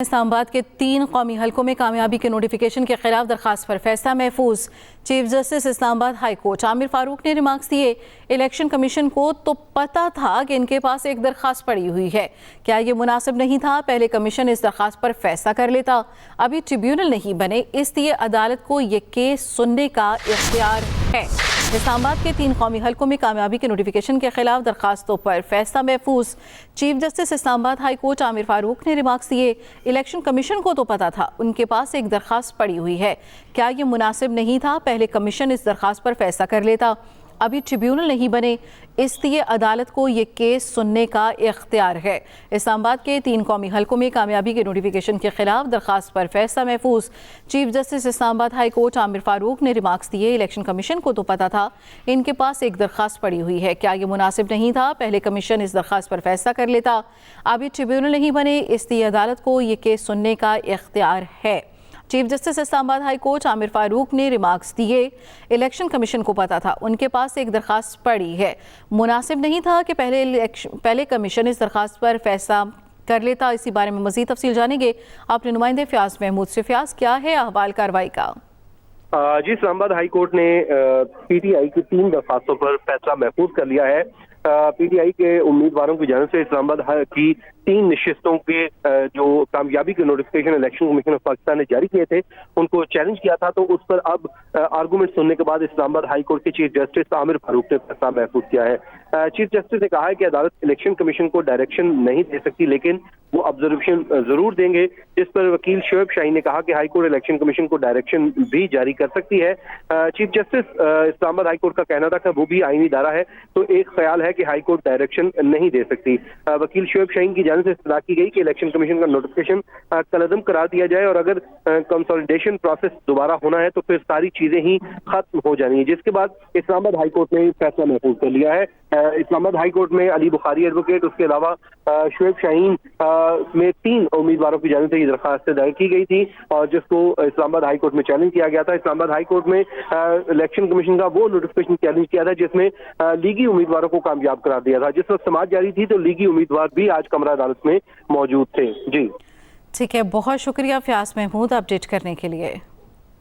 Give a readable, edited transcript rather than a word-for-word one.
इस्लामाबाद के 3 कौमी हलकों में कामयाबी के नोटिफिकेशन के खिलाफ दरखास्त पर फैसला महफूज। Chief justice Islamabad high court Aamir Farooq ने रिमार्क्स दिए, इलेक्शन कमीशन को तो पता था कि इनके पास एक दरखास्त पड़ी हुई है। क्या ये मुनासिब नहीं था पहले कमीशन इस दरखास्त पर फैसला कर लेता? अभी ट्रिब्यूनल नहीं बने, इसलिए अदालत को ये केस सुनने का इख्तियार है। इस्लामाबाद के 3 कौमी हलकों में कामयाबी के नोटिफिकेशन के खिलाफ दरखास्तों पर फैसला महफूज। Chief justice Islamabad high court Aamir Farooq ने रिमार्क्स दिए, इलेक्शन कमीशन को तो पता था उनके पास एक दरखास्त पड़ी हुई है। क्या ये मुनासिब नहीं था पहले कमीशन इस दरखास्त पर फैसला कर लेता? अभी ट्रिब्यूनल नहीं बने, इसलिए अदालत को ये केस सुनने का इख्तियार है। इस्लामाबाद के 3 कौमी हलकों में कामयाबी के नोटिफिकेशन के खिलाफ दरखास्त पर फैसला महफूज। Chief justice Islamabad high court Aamir Farooq ने रिमार्क्स दिए, इलेक्शन कमीशन को तो पता था इनके पास एक दरखास्त पड़ी हुई है। क्या ये मुनासिब नहीं था पहले कमीशन इस दरखास्त पर फैसला कर लेता? अभी ट्रिब्यूनल नहीं बने, इसलिए अदालत को ये केस सुनने का इख्तियार है। Chief justice Islamabad high court Aamir Farooq ने रिमार्क्स दिए, इलेक्शन कमीशन को पता था उनके पास एक दरखास्त पड़ी है। मुनासिब नहीं था कि पहले कमीशन इस दरखास्त पर फैसला कर लेता। इसी बारे में मजीद तफसील जानेंगे अपने नुमाइंदे फ्याज महमूद से। फ्याज, क्या है अहवाल कार्रवाई का? जी, इस्लामाबाद हाई कोर्ट ने पीटीआई की 3 दरखास्तों पर फैसला महफूज कर लिया है। पीटीआई के उम्मीदवारों की जानिब से इस्लामाबाद की 3 नशिस्तों के जो कामयाबी के notification election commission of Pakistan ने जारी किए थे उनको चैलेंज किया था, तो उस पर अब आर्गूमेंट सुनने के बाद इस्लामाबाद हाई कोर्ट के चीफ जस्टिस आमिर फारूक ने फैसला महफूज किया है। चीफ जस्टिस ने कहा है कि अदालत इलेक्शन कमीशन को डायरेक्शन नहीं दे सकती, लेकिन वो ऑब्जर्वेशन जरूर देंगे। जिस पर वकील शोएब शाहीन ने कहा कि हाई कोर्ट इलेक्शन कमीशन को डायरेक्शन भी जारी कर सकती है। Chief justice Islamabad high court का कहना था कि वो भी आईनी इदारा है, तो एक ख्याल है कि हाई कोर्ट डायरेक्शन नहीं दे सकती। वकील शोएब शाहीन की जानिब से इस्तदा की गई कि इलेक्शन कमीशन का नोटिफिकेशन कलअदम करार दिया जाए और अगर कंसोलिडेशन प्रोसेस दोबारा होना है तो फिर सारी चीजें ही खत्म हो जानी है। जिसके बाद इस्लामाबाद हाई कोर्ट ने फैसला महफूज कर लिया है। इस्लामाबाद हाई कोर्ट में अली बुखारी एडवोकेट, उसके अलावा शोएब शाहीन में 3 उम्मीदवारों की जानिब से ये दरखास्त दायर की गई थी और जिसको इस्लामाबाद हाई कोर्ट में चैलेंज किया गया था। इस्लामाबाद हाई कोर्ट में इलेक्शन कमीशन का वो नोटिफिकेशन चैलेंज किया था जिसमें लीगी उम्मीदवारों को कामयाब करार दिया था। जिस वक्त समाअत जारी थी तो लीगी उम्मीदवार भी आज कमरा अदालत में मौजूद थे। जी ठीक है, बहुत शुक्रिया फ्याज महमूद अपडेट करने के लिए।